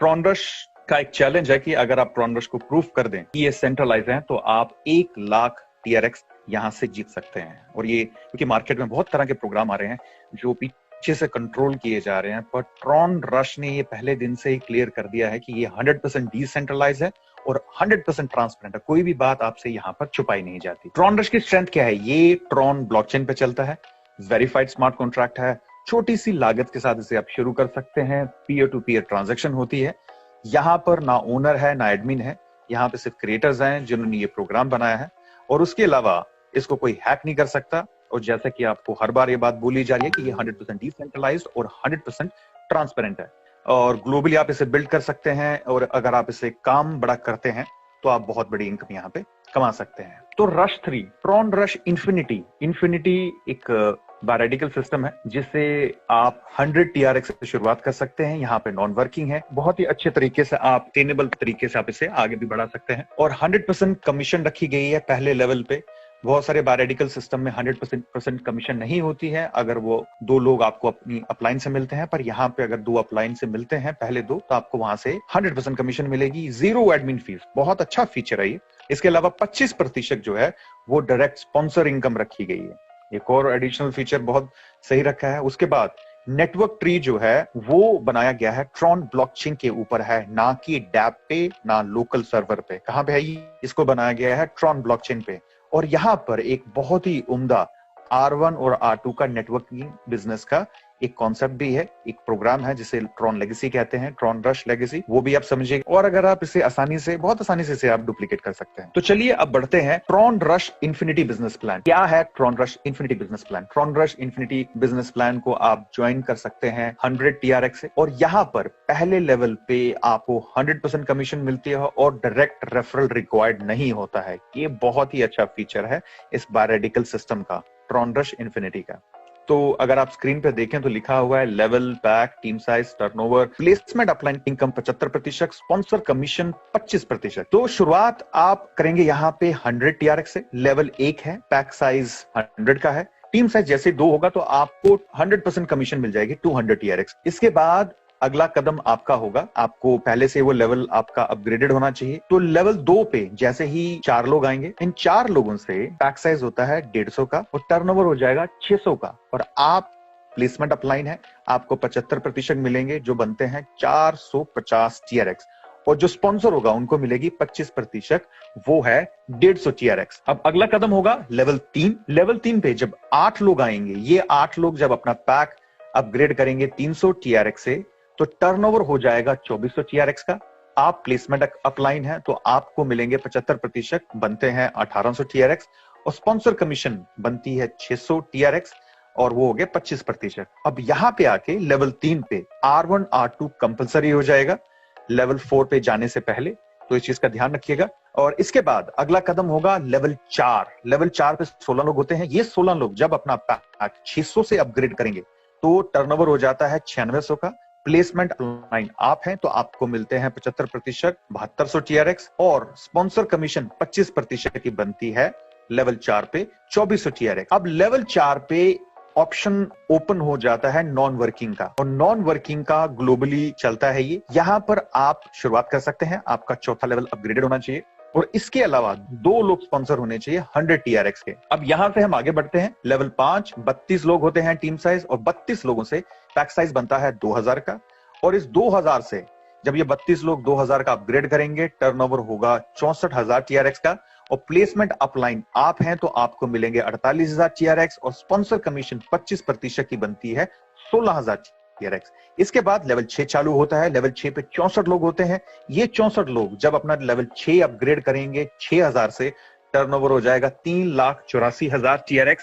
ट्रॉनरश का एक चैलेंज है कि अगर आप ट्रॉनरश को प्रूफ कर दें कि ये सेंट्रलाइज है तो आप 1 लाख TRX यहां से जीत सकते हैं। और ये क्योंकि मार्केट में बहुत तरह के प्रोग्राम आ रहे हैं जो पीछे से कंट्रोल किए जा रहे हैं, पर ट्रॉनरश ने ये पहले दिन से ही क्लियर कर दिया है कि ये 100% डिसेंट्रलाइज है और 100% ट्रांसपेरेंट है। कोई भी बात आपसे यहाँ पर छुपाई नहीं जाती। ट्रॉनरश की स्ट्रेंथ क्या है? ये ट्रॉन ब्लॉकचेन पे चलता है, वेरीफाइड स्मार्ट कॉन्ट्रैक्ट है, छोटी सी लागत के साथ इसे आप शुरू कर सकते हैं, पीयर टू पीयर ट्रांजैक्शन होती है। यहाँ पर ना ओनर है ना एडमिन है, यहाँ पे सिर्फ क्रिएटर्स हैं जिन्होंने ये प्रोग्राम बनाया है, और उसके अलावा इसको कोई हैक नहीं कर सकता। और जैसा कि आपको हर बार ये बात बोली जा रही है कि ये 100% डिसेंट्रलाइज्ड और 100% ट्रांसपेरेंट है, और ग्लोबली आप इसे बिल्ड कर सकते हैं, और अगर आप इसे काम बड़ा करते हैं तो आप बहुत बड़ी इनकम यहाँ पे कमा सकते हैं। तो रश 3, ट्रॉनरश इन्फिनिटी। इन्फिनिटी एक बायरेडिकल सिस्टम है जिससे आप 100 TRX से शुरुआत कर सकते हैं। यहाँ पे नॉन वर्किंग है, बहुत ही अच्छे तरीके से आप टेनेबल तरीके से आप इसे आगे भी बढ़ा सकते हैं, और 100% कमीशन रखी गई है पहले लेवल पे। बहुत सारे बायरेडिकल सिस्टम में 100% कमीशन नहीं होती है अगर वो 2 लोग आपको अपनी अपलाइन से मिलते हैं, पर यहाँ पे अगर 2 अपलाइन से मिलते हैं पहले 2 तो आपको वहां से 100% कमीशन मिलेगी, 0 एडमिन फीस। बहुत अच्छा फीचर है ये। इसके अलावा 25% जो है वो डायरेक्ट स्पॉन्सर इनकम रखी गई है। एक और एडिशनल फीचर बहुत सही रखा है। उसके बाद नेटवर्क ट्री जो है वो बनाया गया है ट्रॉन ब्लॉकचेन के ऊपर है, ना कि डैप पे ना लोकल सर्वर पे। कहां पे है ये? इसको बनाया गया है ट्रॉन ब्लॉकचेन पे। और यहां पर एक बहुत ही उम्दा R1 और R2 का नेटवर्किंग बिजनेस का एक कॉन्सेप्ट भी है, एक प्रोग्राम है जिसे ट्रॉन लेगेसी कहते हैं, ट्रॉनरश लेगेसी, वो भी आप समझिए। और अगर आप इसे बहुत आसानी से इसे आप डुप्लीकेट कर सकते हैं। तो चलिए अब बढ़ते हैं ट्रॉनरश इन्फिनिटी बिजनेस प्लान। क्या है ट्रॉनरश इन्फिनिटी बिजनेस प्लान? ट्रॉनरश इन्फिनिटी बिजनेस प्लान को आप ज्वाइन कर सकते हैं 100 TRX से, और यहाँ पर पहले लेवल पे आपको 100% कमीशन मिलती है और डायरेक्ट रेफरल रिक्वायर्ड नहीं होता है। ये बहुत ही अच्छा फीचर है इस बायरेडिकल सिस्टम का, ट्रॉनरश इन्फिनिटी का। तो अगर आप स्क्रीन पे देखें तो लिखा हुआ है level, pack, team size, turnover, placement, upline income 75%, sponsor commission 25%। तो शुरुआत आप करेंगे यहाँ पे 100 TRX से। लेवल 1 है, पैक साइज 100 का है, टीम साइज जैसे 2 होगा तो आपको 100% कमीशन मिल जाएगी 200 TRX। इसके बाद अगला कदम आपका होगा, आपको पहले से वो लेवल आपका अपग्रेडेड होना चाहिए। तो लेवल 2 पे जैसे ही 4 लोग आएंगे, इन 4 लोगों से पैक साइज होता है 150 का और टर्नओवर हो जाएगा 600 का, और आप प्लेसमेंट अपलाइन है, आपको 75% मिलेंगे जो बनते हैं 450 TRX, और जो स्पॉन्सर होगा उनको मिलेगी 25%, वो है 150 TRX। अब अगला कदम होगा लेवल 3। लेवल 3 पे जब 8 लोग आएंगे, ये 8 लोग जब अपना पैक अपग्रेड करेंगे 300 TRX से, तो टर्नओवर हो जाएगा 2400 TRX का। आप प्लेसमेंट अपलाइन है तो आपको मिलेंगे 75%, बनते हैं 1800 TRX, और स्पॉन्सर कमीशन बनती है 600 TRX, और वो हो गए 25%। अब यहां पे आके लेवल 3 पे R1 R2 कंपलसरी हो जाएगा लेवल 4 पे जाने से पहले, तो इस चीज का ध्यान रखिएगा। और इसके बाद अगला कदम होगा लेवल 4। लेवल 4 पे 16 लोग होते हैं। ये 16 लोग जब अपना पैक 600 से अपग्रेड करेंगे तो टर्नओवर हो जाता है 9600 का। प्लेसमेंट अपलाइन आप हैं तो आपको मिलते हैं 75%, 7200 TRX, और स्पॉन्सर कमीशन 25% की बनती है लेवल 4 पे 2400 TRX। अब लेवल 4 पे ऑप्शन ओपन हो जाता है नॉन वर्किंग का, और नॉन वर्किंग का ग्लोबली चलता है ये। यहां पर आप शुरुआत कर सकते हैं, आपका चौथा लेवल अपग्रेडेड होना चाहिए, और इसके अलावा 2 लोग स्पॉन्सर होने चाहिए 100 TRX के। अब यहां से हम आगे बढ़ते हैं लेवल 5। 32 लोग होते हैं टीम साइज, और 32 लोगों से पैक साइज बनता है 2000 का, और इस 2000 से जब ये 32 लोग 2000 का अपग्रेड करेंगे, टर्नओवर होगा 64000 TRX का, और प्लेसमेंट अपलाइन आप हैं तो आपको मिलेंगे 48000 TRX, और स्पॉन्सर कमीशन 25% की बनती है 16000 TRX। इसके बाद लेवल 6 चालू होता है। लेवल 6 पे 64 लोग होते हैं। ये 64 लोग जब अपना लेवल 6 अपग्रेड करेंगे 6000 से, टर्नओवर हो जाएगा 3,84,000 TRX,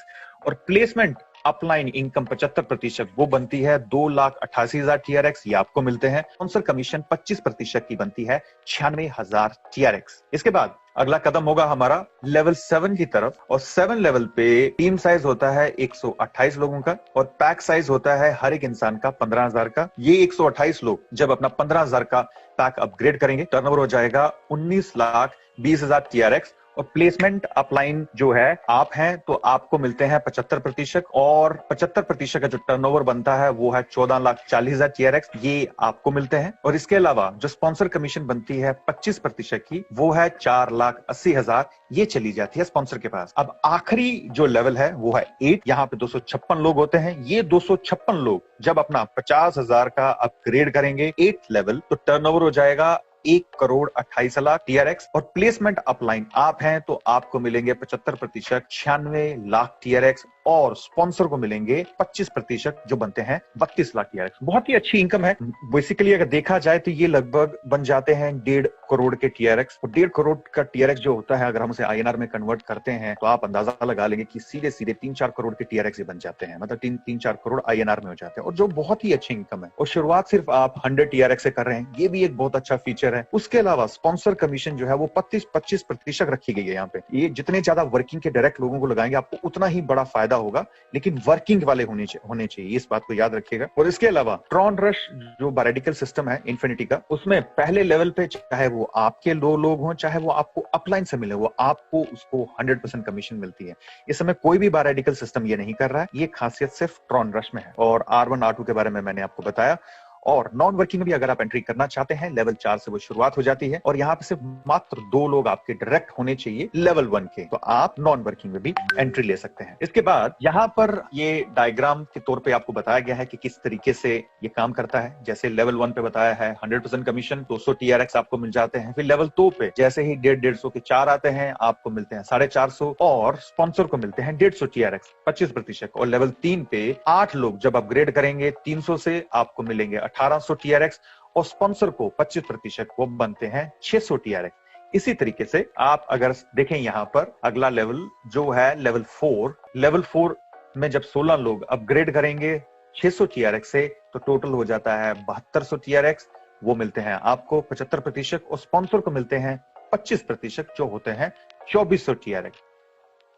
और प्लेसमेंट अपलाइन इनकम 75% वो बनती है 2,88,000 TRX, ये आपको मिलते हैं। स्पॉन्सर कमीशन 25% की बनती है 96,000 TRX। इसके बाद अगला कदम होगा हमारा लेवल 7 की तरफ, और 7 लेवल पे टीम साइज होता है 128 लोगों का, और पैक साइज होता है हर एक इंसान का 15,000 का। ये 128 लोग जब अपना 15,000 का पैक अपग्रेड करेंगे, टर्नओवर हो जाएगा 19,20,000 TRX, और प्लेसमेंट अपलाइन जो है आप हैं तो आपको मिलते हैं 75%, और 75% का जो टर्नओवर बनता है वो है 14,40,000 TRX, ये आपको मिलते हैं। और इसके अलावा जो स्पॉन्सर कमीशन बनती है 25% की, वो है 4,80,000, ये चली जाती है स्पॉन्सर के पास। अब आखिरी जो लेवल है वो है 8, यहाँ पे 256 लोग होते हैं। ये 256 लोग जब अपना 50,000 का अपग्रेड करेंगे 8 लेवल, तो टर्नओवर हो जाएगा 1,28,00,000 TRX। और प्लेसमेंट अपलाइन आप हैं तो आपको मिलेंगे 75%, 96,00,000 TRX, और स्पॉन्सर को मिलेंगे 25%, जो बनते हैं 32,00,000 TRX। बहुत ही अच्छी इनकम है। बेसिकली अगर देखा जाए तो ये लगभग बन जाते हैं 1.5 करोड़ के TRX। और 1.5 करोड़ का TRX जो होता है, अगर हम उसे INR में कन्वर्ट करते हैं तो आप अंदाजा लगा लेंगे कि सीधे सीधे 3-4 करोड़ के TRX बन जाते हैं, मतलब 3-4 करोड़ INR में हो जाते हैं, और जो बहुत ही अच्छी इनकम है। और शुरुआत सिर्फ आप 100 TRX से कर रहे हैं, ये भी एक बहुत अच्छा फीचर है। उसके अलावा स्पॉन्सर कमीशन जो है वो 25% रखी गई है यहाँ पे। ये जितने ज्यादा वर्किंग के डायरेक्ट लोगों को लगाएंगे आपको उतना ही बड़ा फायदा होगा, लेकिन वर्किंग वाले होने चाहिए, इस बात को याद रखिएगा। और इसके अलावा ट्रॉन रश जो बायोरेडिकल सिस्टम है इन्फिनिटी का, उसमें पहले लेवल पे चाहे वो आपके 2 लोग हों, चाहे वो आपको अपलाइन से मिले, वो आपको उसको 100% कमीशन मिलती है। इस समय कोई भी बायोरेडिकल सिस्टम ये नहीं कर रहा है, ये खासियत सिर्फ ट्रॉन रश में है। और R1 R2 के बारे में मैंने आपको बताया। और नॉन वर्किंग में भी अगर आप एंट्री करना चाहते हैं, लेवल 4 से वो शुरुआत हो जाती है, और यहाँ पे सिर्फ मात्र 2 लोग आपके डायरेक्ट होने चाहिए लेवल 1 के, तो आप नॉन वर्किंग में भी एंट्री ले सकते हैं। इसके बाद यहाँ पर ये डायग्राम के तौर पे आपको बताया गया है कि किस तरीके से ये काम करता है। जैसे लेवल 1 पे बताया है 100% कमीशन, 200 TRX आपको मिल जाते हैं। फिर लेवल 2 पे जैसे ही 150 के 4 आते हैं, आपको मिलते हैं 450, और स्पॉन्सर को मिलते हैं 150 TRX, 25%। और लेवल 3 पे 8 लोग जब अपग्रेड करेंगे 300 से, आपको मिलेंगे 1800 TRX, और स्पॉन्सर को 25%, वो बनते हैं 600 TRX। इसी तरीके से आप अगर देखें यहाँ पर अगला लेवल जो है लेवल 4 में जब 16 लोग अपग्रेड करेंगे 600 TRX से, तो टोटल हो जाता है 7200 TRX, वो मिलते हैं आपको 75%, और स्पॉन्सर को मिलते हैं 25%, जो होते हैं 2400 TRX।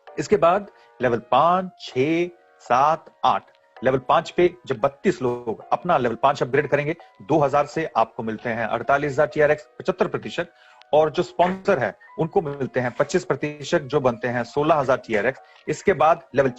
इसके बाद लेवल 5, 6, 7, 8, लेवल 5 पे जब 32 लोग अपना लेवल 5 अपग्रेड करेंगे 2000 से, आपको मिलते हैं 48,000 TRX, 75%, और जो स्पॉन्सर है उनको मिलते हैं 25%, जो बनते हैं 16,000 TRX। इसके बाद लेवल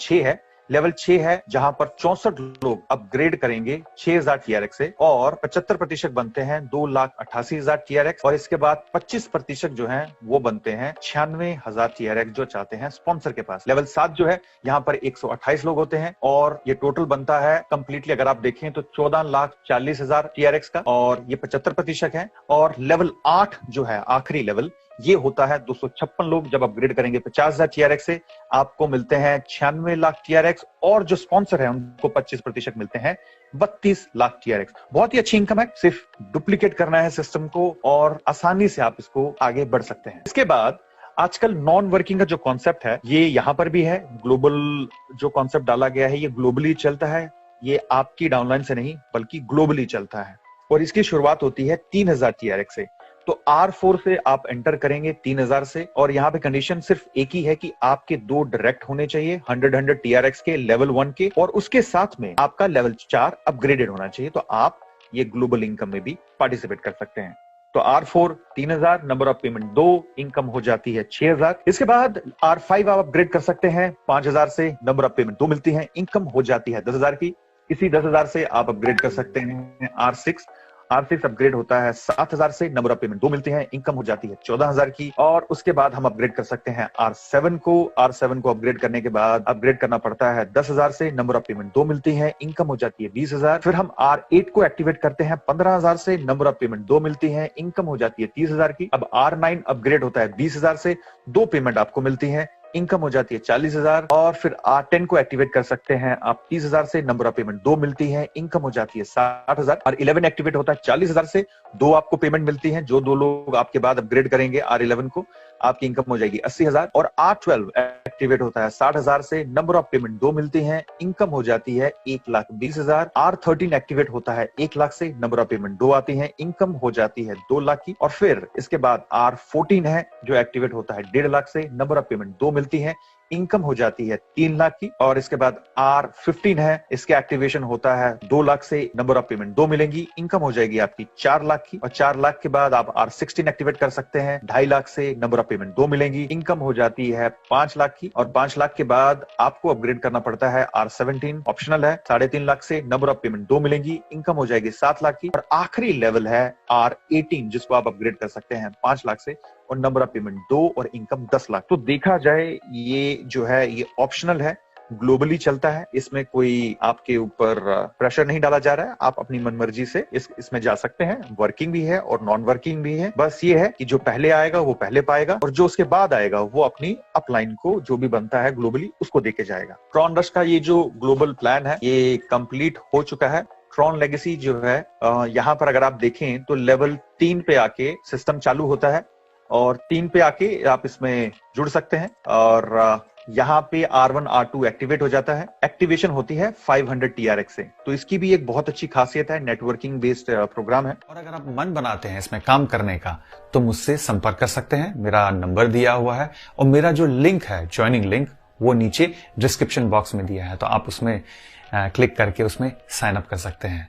6 है जहां पर 64 लोग अपग्रेड करेंगे 6,000 TRX से, और 75% बनते हैं 2,88,000 TRX। और इसके बाद 25% जो है वो बनते हैं 96,000 TRX, जो चाहते हैं स्पॉन्सर के पास। लेवल 7 जो है यहाँ पर 128 लोग होते हैं, और ये टोटल बनता है कंप्लीटली अगर आप देखें तो 14,40,000 TRX का, और ये 75% है। और लेवल 8 जो है आखिरी लेवल, ये होता है 256 लोग जब अपग्रेड करेंगे 50,000 TRX से, आपको मिलते हैं 96 लाख TRX, और जो स्पॉन्सर है उनको 25% मिलते हैं 32 लाख TRX। बहुत ही अच्छी इनकम है, सिर्फ डुप्लीकेट करना है सिस्टम को, और आसानी से आप इसको आगे बढ़ सकते हैं। इसके बाद आजकल नॉन वर्किंग का जो कॉन्सेप्ट है ये यहाँ पर भी है। ग्लोबल जो कॉन्सेप्ट डाला गया है ये ग्लोबली चलता है, ये आपकी डाउनलाइन से नहीं बल्कि ग्लोबली चलता है। और इसकी शुरुआत होती है 3,000 TRX से। तो R4 से आप एंटर करेंगे 3,000 से, और यहाँ पे कंडीशन सिर्फ एक ही है कि आपके 2 डायरेक्ट होने चाहिए 100 TRX के लेवल 1 के, और उसके साथ में आपका लेवल 4 अपग्रेडेड होना चाहिए, तो आप ये ग्लोबल इनकम में भी पार्टिसिपेट कर सकते हैं। तो R4 3,000, number of payment 2, income हो जाती है 6,000। इसके बाद R5 आप अपग्रेड कर सकते हैं 5,000 से, नंबर ऑफ पेमेंट 2 मिलती है, इनकम हो जाती है 10,000 की। इसी 10,000 से आप अपग्रेड कर सकते हैं R6 अपग्रेड होता है 7,000 से, नंबर ऑफ पेमेंट 2 मिलती है, इनकम हो जाती है 14,000 की। और उसके बाद हम अपग्रेड कर सकते हैं R7 को अपग्रेड करने के बाद अपग्रेड करना पड़ता है 10,000 से, नंबर ऑफ पेमेंट 2 मिलती है, इनकम हो जाती है 20,000। फिर हम R8 को एक्टिवेट करते हैं 15,000 से, नंबर ऑफ पेमेंट 2 मिलती है, इनकम हो जाती है 30,000 की। अब R9 अपग्रेड होता है 20,000 से, 2 पेमेंट आपको मिलती है, इनकम हो जाती है 40,000। और फिर R10 को एक्टिवेट कर सकते हैं आप 30,000 से, नंबर ऑफ पेमेंट 2 मिलती है, इनकम हो जाती है 60,000। और 11 एक्टिवेट होता है 40,000 से, 2 आपको पेमेंट मिलती है, जो 2 लोग आपके बाद अपग्रेड करेंगे R11 को, आपकी इनकम हो जाएगी 80,000। और R12 एक्टिवेट होता है 60,000 से, नंबर ऑफ पेमेंट 2 मिलती है, इनकम हो जाती है 1,20,000। R13 एक्टिवेट होता है 1 लाख से, नंबर ऑफ पेमेंट 2 आती है, इनकम हो जाती है 2 लाख की। और फिर इसके बाद R14 है जो एक्टिवेट होता है 1.5 लाख से, नंबर ऑफ पेमेंट 2 मिलती है, इनकम हो जाती है 3 लाख की। और इसके बाद R15 है, इसके एक्टिवेशन होता है 2 लाख से, नंबर ऑफ पेमेंट 2 मिलेंगी, इनकम हो जाएगी आपकी 4 लाख की। और 4 लाख के बाद आप R16 एक्टिवेट कर सकते हैं, 2.5 लाख से, नंबर ऑफ पेमेंट 2 मिलेंगी, इनकम हो जाती है 5 लाख की। और 5 लाख के बाद आपको अपग्रेड करना पड़ता है R17, ऑप्शनल है, 3.5 लाख से, नंबर ऑफ पेमेंट 2 मिलेंगी, इनकम हो जाएगी 7 लाख की। और आखिरी लेवल है R18, जिसको आप अपग्रेड कर सकते हैं 5 लाख से, और नंबर ऑफ पेमेंट 2 और इनकम 10 लाख। तो देखा जाए ये जो है ये ऑप्शनल है, ग्लोबली चलता है, इसमें कोई आपके ऊपर प्रेशर नहीं डाला जा रहा है, आप अपनी मनमर्जी से इसमें जा सकते हैं। वर्किंग भी है और नॉन वर्किंग भी है। बस ये है कि जो पहले आएगा वो पहले पाएगा, और जो उसके बाद आएगा वो अपनी अपलाइन को जो भी बनता है ग्लोबली उसको देके जाएगा। ट्रॉन रश का ये जो ग्लोबल प्लान है ये कंप्लीट हो चुका है। ट्रॉन लेगेसी जो है यहाँ पर अगर आप देखें तो लेवल 3 पे आके सिस्टम चालू होता है, और 3 पे आके आप इसमें जुड़ सकते हैं। और यहाँ पे R1 R2 एक्टिवेट हो जाता है, एक्टिवेशन होती है 500 TRX से। तो इसकी भी एक बहुत अच्छी खासियत है, नेटवर्किंग बेस्ड प्रोग्राम है। और अगर आप मन बनाते हैं इसमें काम करने का तो मुझसे संपर्क कर सकते हैं, मेरा नंबर दिया हुआ है, और मेरा जो लिंक है, ज्वाइनिंग लिंक, वो नीचे डिस्क्रिप्शन बॉक्स में दिया है, तो आप उसमें क्लिक करके उसमें साइन अप कर सकते हैं।